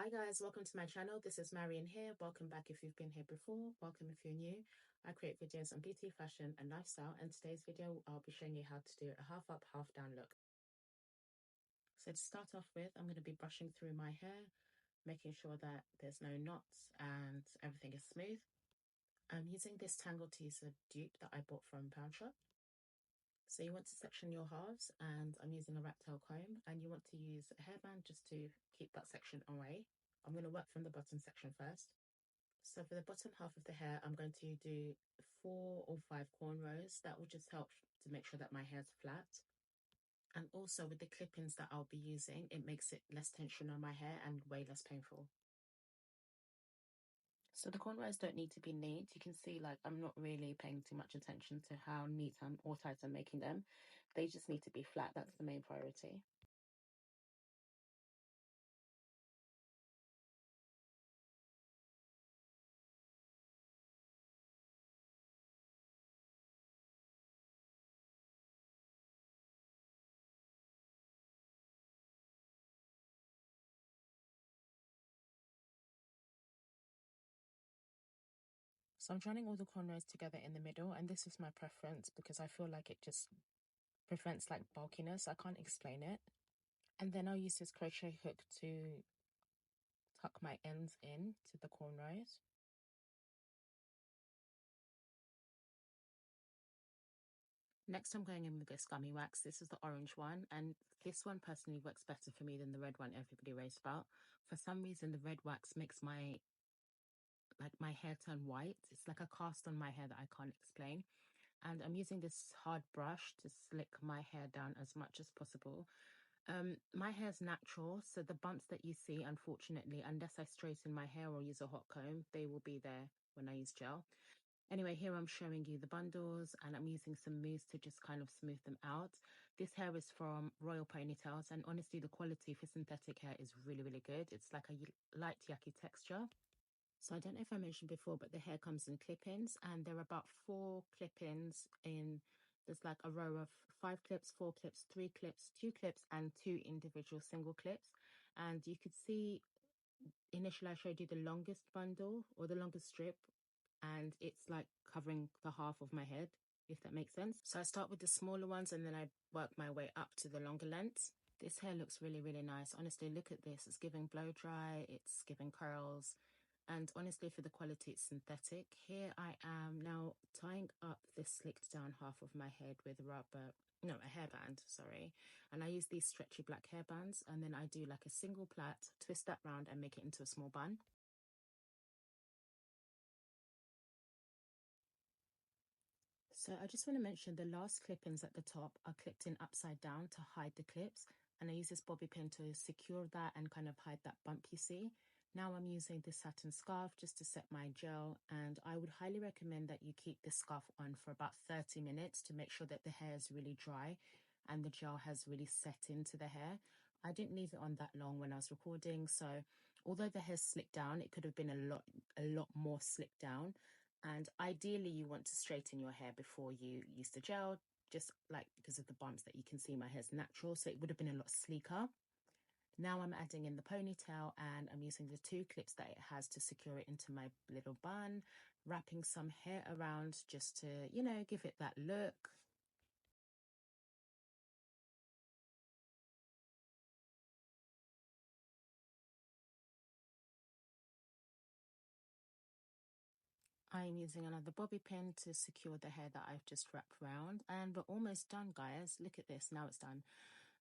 Hi guys, welcome to my channel. This is Marion here. Welcome back if you've been here before. Welcome if you're new. I create videos on beauty, fashion and lifestyle, and today's video I'll be showing you how to do a half up, half down look. So to start off with, I'm going to be brushing through my hair, making sure that there's no knots and everything is smooth. I'm using this Tangle Teaser dupe that I bought from Pound Shop. So you want to section your halves, and I'm using a rat tail comb, and you want to use a hairband just to keep that section away. I'm going to work from the bottom section first. So for the bottom half of the hair, I'm going to do 4 or 5 cornrows. That will just help to make sure that my hair's flat. And also with the clip-ins that I'll be using, it makes it less tension on my hair and way less painful. So the cornrows don't need to be neat. You can see like I'm not really paying too much attention to how neat or tight I'm making them. They just need to be flat. That's the main priority. So I'm joining all the cornrows together in the middle, and this is my preference because I feel like it just prevents like bulkiness. I can't explain it. And then I'll use this crochet hook to tuck my ends in to the cornrows. Next, I'm going in with this gummy wax. This is the orange one, and this one personally works better for me than the red one everybody raves about. For some reason, the red wax makes my hair turn white. It's like a cast on my hair that I can't explain. And I'm using this hard brush to slick my hair down as much as possible. My hair's natural, so the bumps that you see, unfortunately, unless I straighten my hair or use a hot comb, they will be there when I use gel. Anyway, here I'm showing you the bundles, and I'm using some mousse to just kind of smooth them out. This hair is from Royal Ponytails, and honestly, the quality for synthetic hair is really, really good. It's like a light yucky texture. So I don't know if I mentioned before, but the hair comes in clip-ins, and there are about 4 clip-ins in. There's like a row of 5 clips, 4 clips, 3 clips, 2 clips, and 2 individual single clips. And you could see initially I showed you the longest bundle or the longest strip, and it's like covering the half of my head, if that makes sense. So I start with the smaller ones and then I work my way up to the longer lengths. This hair looks really, really nice. Honestly, look at this. It's giving blow dry, it's giving curls. And honestly, for the quality, it's synthetic. Here I am now tying up this slicked down half of my head with a hairband, sorry. And I use these stretchy black hairbands, and then I do like a single plait, twist that round and make it into a small bun. So I just want to mention the last clip-ins at the top are clipped in upside down to hide the clips. And I use this bobby pin to secure that and kind of hide that bump you see. Now I'm using this satin scarf just to set my gel, and I would highly recommend that you keep this scarf on for about 30 minutes to make sure that the hair is really dry and the gel has really set into the hair. I didn't leave it on that long when I was recording, so although the hair's slicked down, it could have been a lot more slicked down. And ideally you want to straighten your hair before you use the gel, just like because of the bumps that you can see, my hair's natural, so it would have been a lot sleeker. Now I'm adding in the ponytail, and I'm using the 2 clips that it has to secure it into my little bun, wrapping some hair around just to, you know, give it that look. I'm using another bobby pin to secure the hair that I've just wrapped around, and we're almost done, guys. Look at this, now it's done.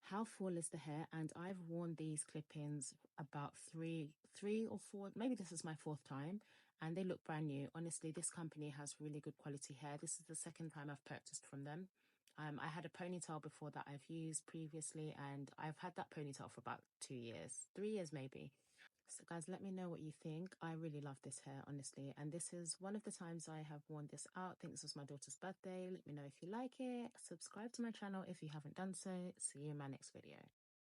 How full is the hair? And I've worn these clip-ins about three or four, maybe this is my 4th time, and they look brand new. Honestly, this company has really good quality hair. This is the 2nd time I've purchased from them. I had a ponytail before that I've used previously, and I've had that ponytail for about 2 years, 3 years maybe. So guys, let me know what you think. I really love this hair, honestly. And this is one of the times I have worn this out. I think this was my daughter's birthday. Let me know if you like it. Subscribe to my channel if you haven't done so. See you in my next video.